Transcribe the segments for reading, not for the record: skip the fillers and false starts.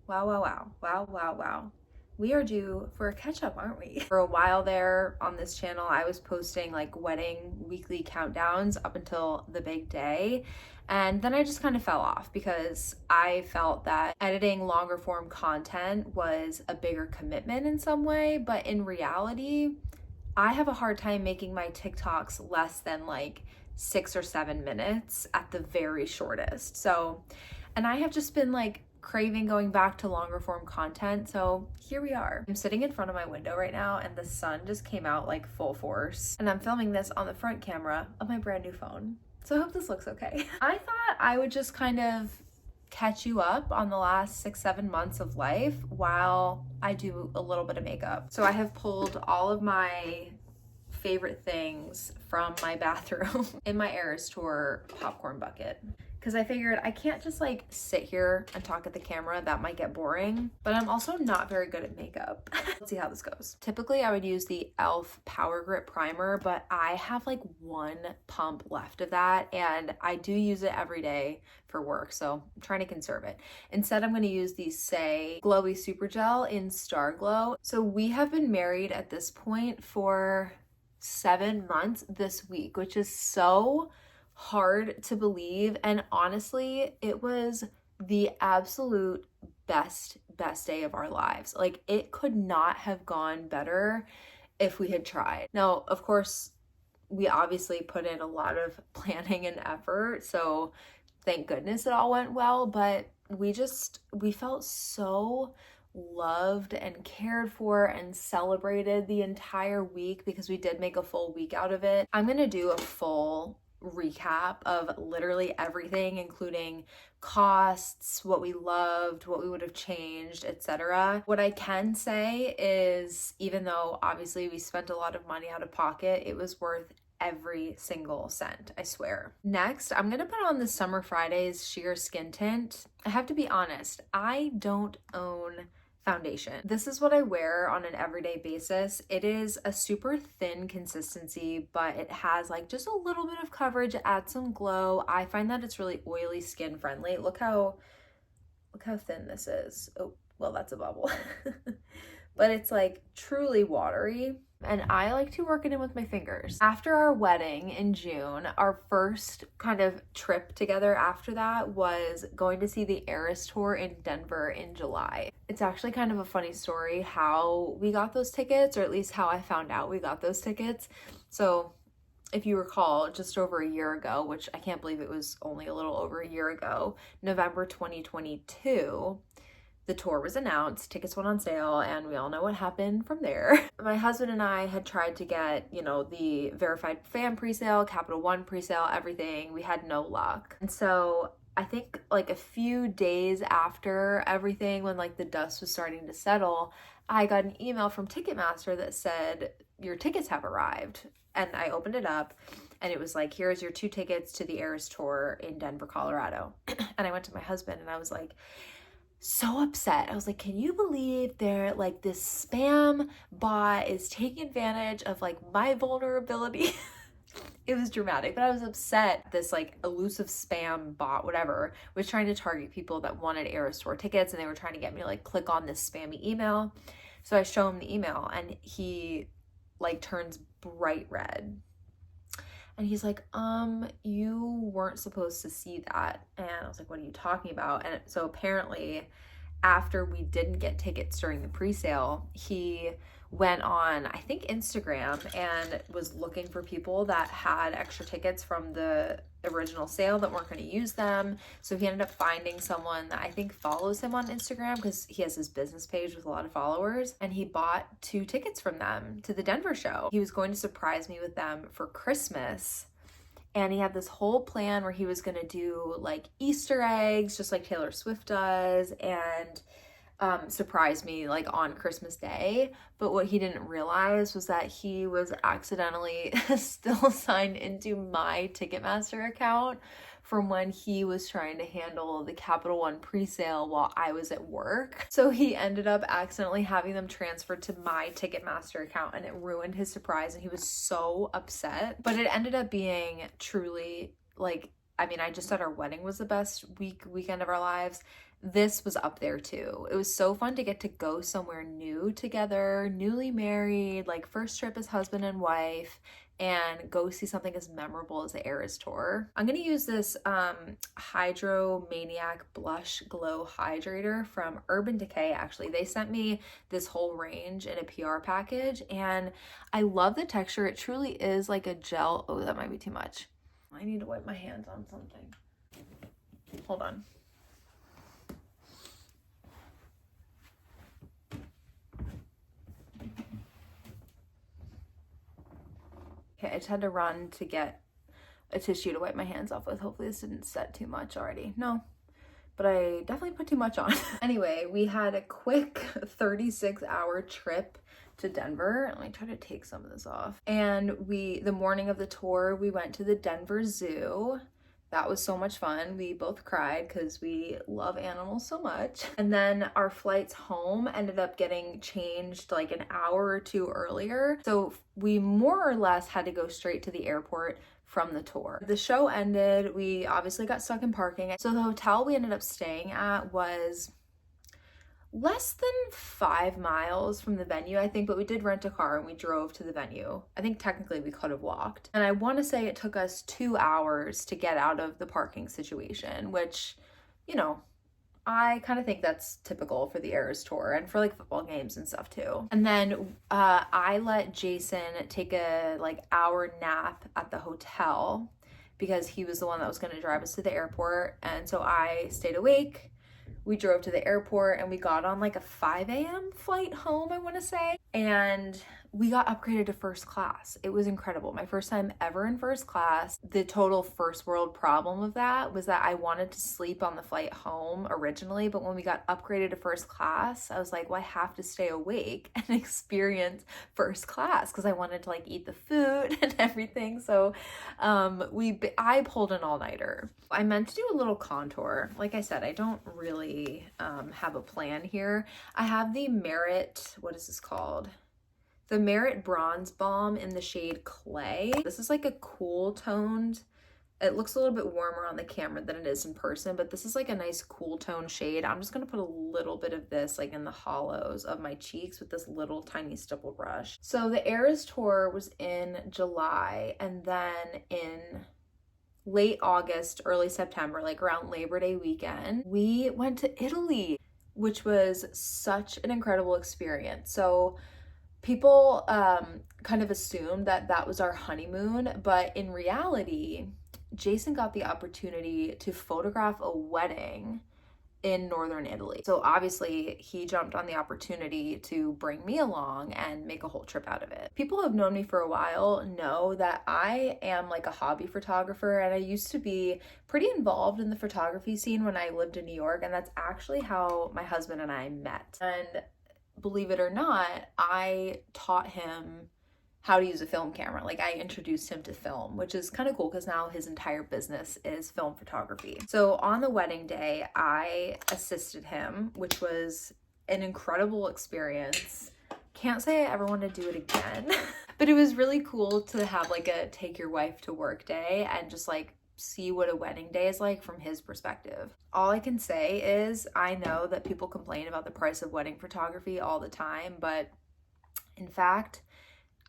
Wow, wow, wow, wow, wow, wow. We are due for a catch up, aren't we? For a while there on this channel, I was posting like wedding weekly countdowns up until the big day. And then I just kind of fell off because I felt that editing longer form content was a bigger commitment in some way. But in reality, I have a hard time making my TikToks less than like 6 or 7 minutes at the very shortest. So, and I have just been like craving going back to longer form content. So here we are. I'm sitting in front of my window right now and the sun just came out like full force. And I'm filming this on the front camera of my brand new phone. So I hope this looks okay. I thought I would just kind of catch you up on the last 6, 7 months of life while I do a little bit of makeup. So I have pulled all of my favorite things from my bathroom in my Eras Tour popcorn bucket. Because I figured I can't just like sit here and talk at the camera, that might get boring, but I'm also not very good at makeup. Let's see how this goes. Typically I would use the e.l.f. Power Grip Primer, but I have like one pump left of that and I do use it every day for work, so I'm trying to conserve it. Instead, I'm going to use the Saie Glowy Super Gel in Star Glow. So we have been married at this point for 7 months this week, which is so hard to believe. And honestly, it was the absolute best day of our lives. Like, it could not have gone better if we had tried. Now, of course, we obviously put in a lot of planning and effort, so thank goodness it all went well, but we felt so loved and cared for and celebrated the entire week because we did make a full week out of it. I'm gonna do a full recap of literally everything, including costs, what we loved, what we would have changed, etc. What I can say is, even though obviously we spent a lot of money out of pocket, it was worth every single cent, I swear. Next, I'm gonna put on the Summer Fridays Sheer Skin Tint. I have to be honest, I don't own foundation. This is what I wear on an everyday basis. It is a super thin consistency, but it has like just a little bit of coverage, adds some glow. I find that it's really oily skin friendly. Look how thin this is. Oh, well, that's a bubble. But it's like truly watery. And I like to work it in with my fingers. After our wedding in June, our first kind of trip together after that was going to see the Eras Tour in Denver in July. It's actually kind of a funny story how we got those tickets, or at least how I found out we got those tickets. So if you recall, just over a year ago, which I can't believe it was only a little over a year ago, November 2022, the tour was announced, tickets went on sale, and we all know what happened from there. My husband and I had tried to get, the verified fan presale, Capital One presale, everything. We had no luck. And so I think like a few days after everything, when like the dust was starting to settle, I got an email from Ticketmaster that said, your tickets have arrived. And I opened it up and it was like, here's your 2 tickets to the Eras Tour in Denver, Colorado. And I went to my husband and I was like, so upset. I was like, can you believe like this spam bot is taking advantage of like my vulnerability? It was dramatic, but I was upset. This like elusive spam bot, whatever, was trying to target people that wanted Eras Tour tickets, and they were trying to get me to like click on this spammy email. So I show him the email and he like turns bright red. And he's like, you weren't supposed to see that. And I was like, what are you talking about? And so apparently after we didn't get tickets during the pre-sale, he went on, I think, Instagram and was looking for people that had extra tickets from the original sale that weren't going to use them. So he ended up finding someone that I think follows him on Instagram because he has his business page with a lot of followers, and he bought 2 tickets from them to the Denver show. He was going to surprise me with them for Christmas. And he had this whole plan where he was going to do like Easter eggs, just like Taylor Swift does, and surprise me like on Christmas Day. But what he didn't realize was that he was accidentally still signed into my Ticketmaster account from when he was trying to handle the Capital One presale while I was at work. So he ended up accidentally having them transferred to my Ticketmaster account, and it ruined his surprise, and he was so upset. But it ended up being truly like, I mean, I just said our wedding was the best weekend of our lives. this was up there too. It was so fun to get to go somewhere new together, newly married, like first trip as husband and wife, and go see something as memorable as the Eras Tour. I'm gonna use this Hydromaniac Blush Glow Hydrator from Urban Decay. Actually, they sent me this whole range in a PR package, and I love the texture. It truly is like a gel. Oh, that might be too much. I need to wipe my hands on something. Hold on. Okay, I just had to run to get a tissue to wipe my hands off with. Hopefully this didn't set too much already. No, but I definitely put too much on. Anyway, we had a quick 36-hour trip to Denver. Let me try to take some of this off. And the morning of the tour, we went to the Denver Zoo. That was so much fun. We both cried because we love animals so much. And then our flights home ended up getting changed like an hour or two earlier. So we more or less had to go straight to the airport from the tour. The show ended. We obviously got stuck in parking. So the hotel we ended up staying at was less than 5 miles from the venue, I think, but we did rent a car and we drove to the venue. I think technically we could have walked. And I want to say it took us 2 hours to get out of the parking situation, which, you know, I kind of think that's typical for the Eras Tour and for like football games and stuff too. And then I let Jason take a like hour nap at the hotel because he was the one that was going to drive us to the airport. And so I stayed awake. We drove to the airport and we got on like a 5 a.m. flight home, I want to say. And we got upgraded to first class. It was incredible. My first time ever in first class. The total first world problem of that was that I wanted to sleep on the flight home originally, but when we got upgraded to first class, I was like, well, I have to stay awake and experience first class because I wanted to like eat the food and everything. So I pulled an all-nighter. I meant to do a little contour. Like I said, I don't really have a plan here. I have the Merit, what is this called? The Merit Bronze Balm in the shade Clay. This is like a cool toned, it looks a little bit warmer on the camera than it is in person, but this is like a nice cool tone shade. I'm just gonna put a little bit of this like in the hollows of my cheeks with this little tiny stipple brush. So the Eras Tour was in July, and then in late August, early September, like around Labor Day weekend, we went to Italy, which was such an incredible experience. So people kind of assumed that that was our honeymoon, but in reality, Jason got the opportunity to photograph a wedding in northern Italy. So obviously he jumped on the opportunity to bring me along and make a whole trip out of it. People who have known me for a while know that I am like a hobby photographer, and I used to be pretty involved in the photography scene when I lived in New York, and that's actually how my husband and I met. And believe it or not, I taught him how to use a film camera. Like I introduced him to film, which is kind of cool because now his entire business is film photography. So on the wedding day, I assisted him, which was an incredible experience. Can't say I ever want to do it again, but it was really cool to have like a take your wife to work day and just like see what a wedding day is like from his perspective. All I can say is I know that people complain about the price of wedding photography all the time, but in fact,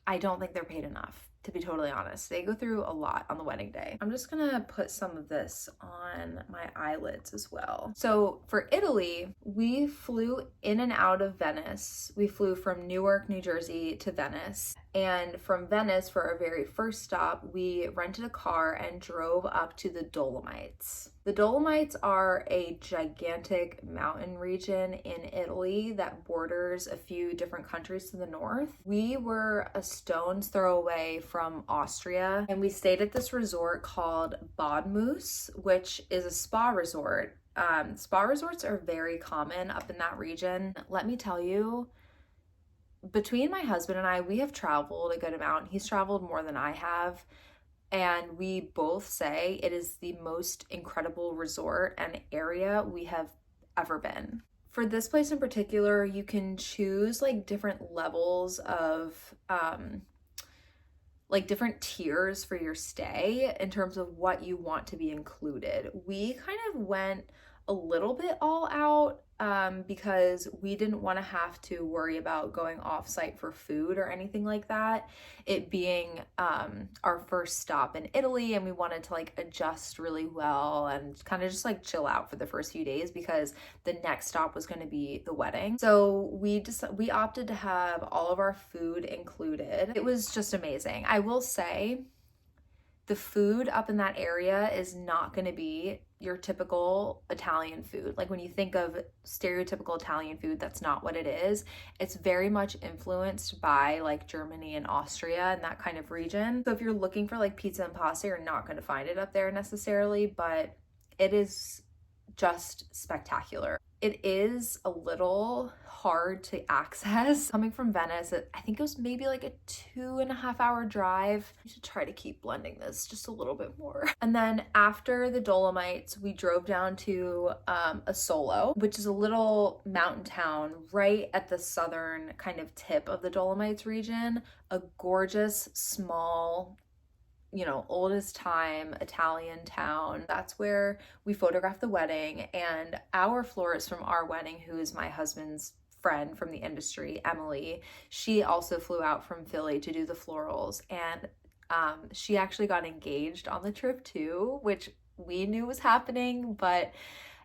I don't think they're paid enough, to be totally honest. They go through a lot on the wedding day. I'm just gonna put some of this on my eyelids as well. So for Italy, we flew in and out of Venice. We flew from Newark, New Jersey to Venice. And from Venice, for our very first stop, we rented a car and drove up to the Dolomites. The Dolomites are a gigantic mountain region in Italy that borders a few different countries to the north. We were a stone's throw away from Austria, and we stayed at this resort called Badmus, which is a spa resort. Spa resorts are very common up in that region. Let me tell you, between my husband and I, we have traveled a good amount. He's traveled more than I have. And we both say it is the most incredible resort and area we have ever been. For this place in particular, you can choose like different levels of, like different tiers for your stay in terms of what you want to be included. We kind of went a little bit all out because we didn't want to have to worry about going off site for food or anything like that. It being our first stop in Italy, and we wanted to like adjust really well and kind of just like chill out for the first few days because the next stop was going to be the wedding. So we opted to have all of our food included. It was just amazing. I will say the food up in that area is not going to be your typical Italian food. Like when you think of stereotypical Italian food, that's not what it is. It's very much influenced by like Germany and Austria and that kind of region. So if you're looking for like pizza and pasta, you're not going to find it up there necessarily, but it is just spectacular. It is a little hard to access. Coming from Venice, I think it was maybe like a 2.5-hour drive. I should try to keep blending this just a little bit more. And then after the Dolomites, we drove down to Asolo, which is a little mountain town right at the southern kind of tip of the Dolomites region. A gorgeous, small, oldest time Italian town. That's where we photographed the wedding, and our florist from our wedding, who is my husband's friend from the industry, Emily, she also flew out from Philly to do the florals, and she actually got engaged on the trip too, which we knew was happening, but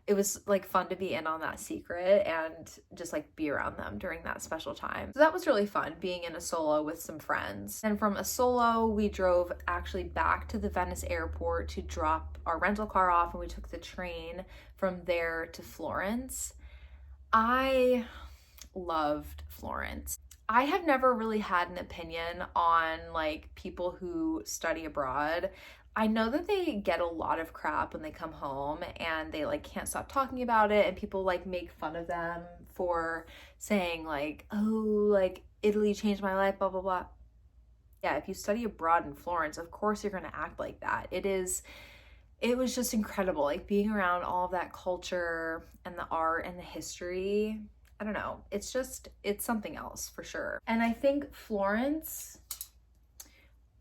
it was like fun to be in on that secret and just like be around them during that special time. So that was really fun, being in Asolo with some friends. And from Asolo, we drove actually back to the Venice airport to drop our rental car off, and we took the train from there to Florence. I loved Florence. I have never really had an opinion on like people who study abroad. I know that they get a lot of crap when they come home and they like can't stop talking about it, and people like make fun of them for saying like, oh, like Italy changed my life, blah, blah, blah. Yeah, if you study abroad in Florence, of course you're going to act like that. It was just incredible, like being around all of that culture and the art and the history. I don't know. It's something else for sure. And I think Florence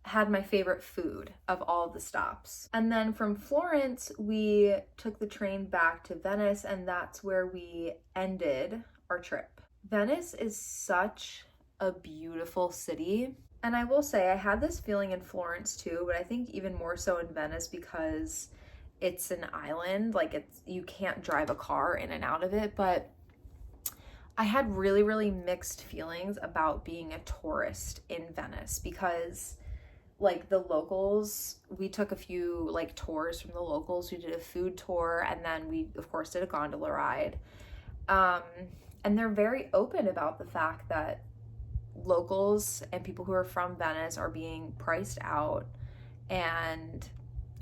had my favorite food of all the stops. And then from Florence, we took the train back to Venice, and that's where we ended our trip. Venice is such a beautiful city. And I will say I had this feeling in Florence too, but I think even more so in Venice because it's an island, like you can't drive a car in and out of it, but I had really, really mixed feelings about being a tourist in Venice because like the locals, we took a few like tours from the locals. We did a food tour, and then we of course did a gondola ride. And they're very open about the fact that locals and people who are from Venice are being priced out, and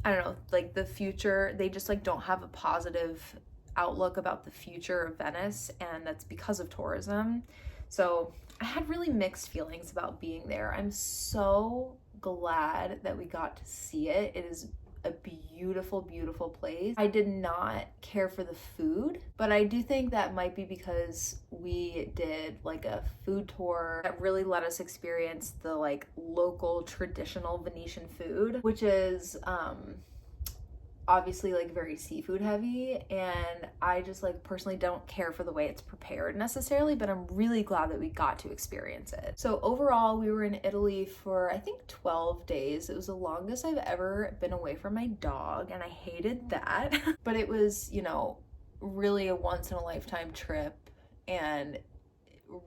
I don't know, like the future, they just like don't have a positive outlook about the future of Venice, and that's because of tourism. So I had really mixed feelings about being there. I'm so glad that we got to see it. It is a beautiful, beautiful place. I did not care for the food, but I do think that might be because we did like a food tour that really let us experience the like local traditional Venetian food, which is obviously like very seafood heavy, and I just like personally don't care for the way it's prepared necessarily, but I'm really glad that we got to experience it. So overall, we were in Italy for I think 12 days. It was the longest I've ever been away from my dog, and I hated that. But it was, really a once in a lifetime trip, and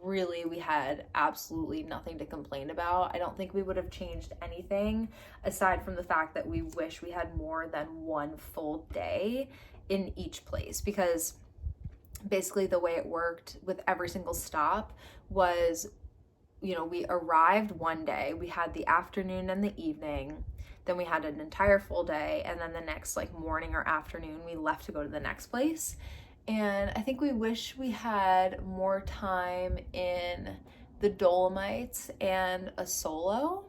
really we had absolutely nothing to complain about. I don't think we would have changed anything aside from the fact that we wish we had more than one full day in each place, because basically the way it worked with every single stop was, we arrived one day, we had the afternoon and the evening, then we had an entire full day, and then the next like morning or afternoon we left to go to the next place. And I think we wish we had more time in the Dolomites and Asolo.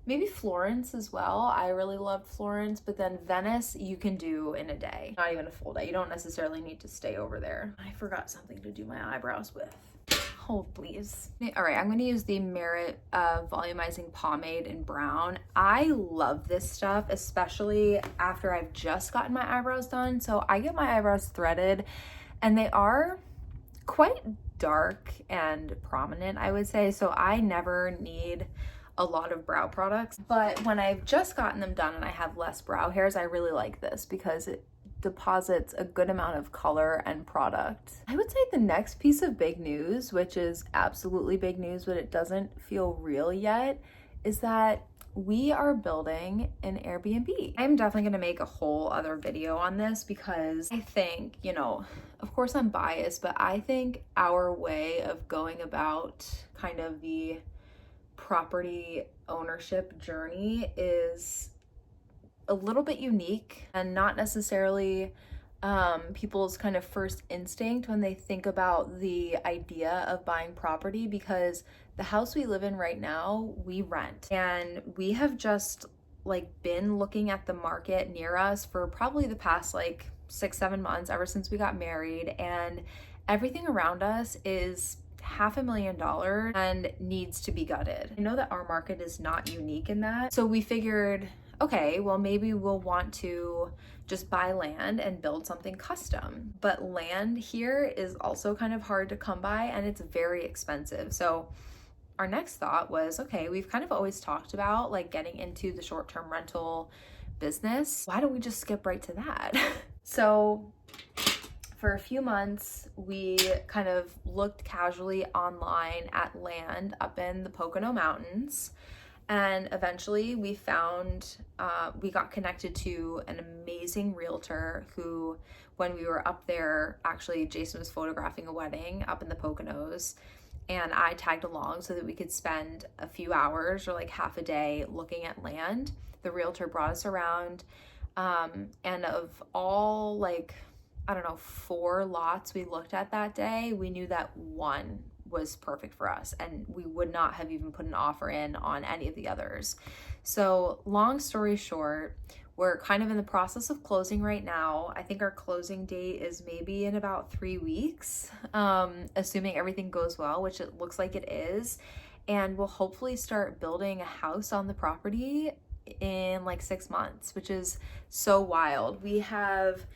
Maybe Florence as well. I really loved Florence, but then Venice you can do in a day. Not even a full day. You don't necessarily need to stay over there. I forgot something to do my eyebrows with. Hold, please. All right, I'm going to use the Merit Volumizing Pomade in brown. I love this stuff, especially after I've just gotten my eyebrows done. So I get my eyebrows threaded, and they are quite dark and prominent, I would say. So I never need a lot of brow products. But when I've just gotten them done and I have less brow hairs, I really like this because it deposits a good amount of color and product. I would say the next piece of big news, which is absolutely big news, but it doesn't feel real yet, is that we are building an Airbnb. I'm definitely gonna make a whole other video on this because I think, you know, of course I'm biased, but I think our way of going about kind of the property ownership journey is a little bit unique and not necessarily people's kind of first instinct when they think about the idea of buying property, because the house we live in right now, we rent, and we have just like been looking at the market near us for probably the past like 6-7 months, ever since we got married, and everything around us is $500,000 and needs to be gutted. I know that our market is not unique in that, so we figured, okay, well, maybe we'll want to just buy land and build something custom. But land here is also kind of hard to come by, and it's very expensive. So our next thought was, okay, we've kind of always talked about like getting into the short-term rental business. Why don't we just skip right to that? So for a few months, we kind of looked casually online at land up in the Pocono Mountains. And eventually we found, we got connected to an amazing realtor who, when we were up there, actually Jason was photographing a wedding up in the Poconos, and I tagged along so that we could spend a few hours or like half a day looking at land. The realtor brought us around, and of all like, I don't know, 4 lots we looked at that day, we knew that one was perfect for us, and we would not have even put an offer in on any of the others. So long story short, we're kind of in the process of closing right now. I think our closing date is maybe in about 3 weeks, assuming everything goes well, which it looks like it is. And we'll hopefully start building a house on the property in like 6 months, which is so wild. We have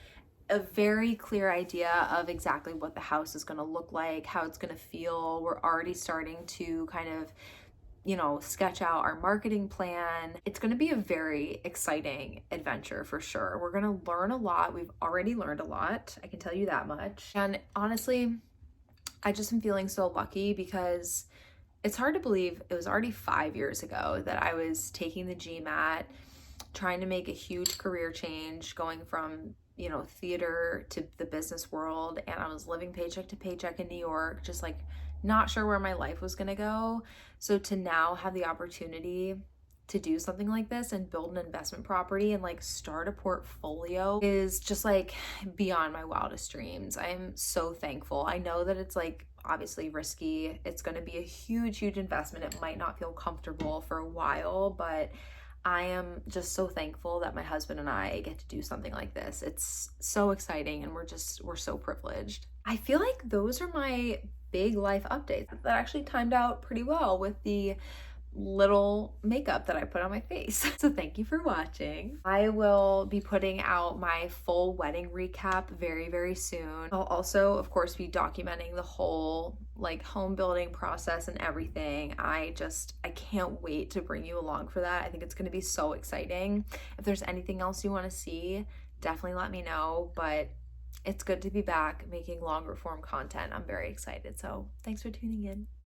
a very clear idea of exactly what the house is going to look like, how it's going to feel. We're already starting to kind of, you know, sketch out our marketing plan. It's going to be a very exciting adventure for sure. We're going to learn a lot. We've already learned a lot, I can tell you that much. And honestly, I just am feeling so lucky because it's hard to believe it was already 5 years ago that I was taking the GMAT, trying to make a huge career change, going from, you know, theater to the business world, and I was living paycheck to paycheck in New York, just like not sure where my life was gonna go. So to now have the opportunity to do something like this and build an investment property and like start a portfolio is just like beyond my wildest dreams. I'm so thankful. I know that it's like obviously risky. It's going to be a huge investment. It might not feel comfortable for a while, but I am just so thankful that my husband and I get to do something like this. It's so exciting, and we're so privileged. I feel like those are my big life updates that actually timed out pretty well with the little makeup that I put on my face. So thank you for watching. I will be putting out my full wedding recap very soon. I'll also, of course, be documenting the whole like home building process and everything. I can't wait to bring you along for that. I think it's going to be so exciting. If there's anything else you want to see, definitely let me know, but it's good to be back making longer form content. I'm very excited. So thanks for tuning in.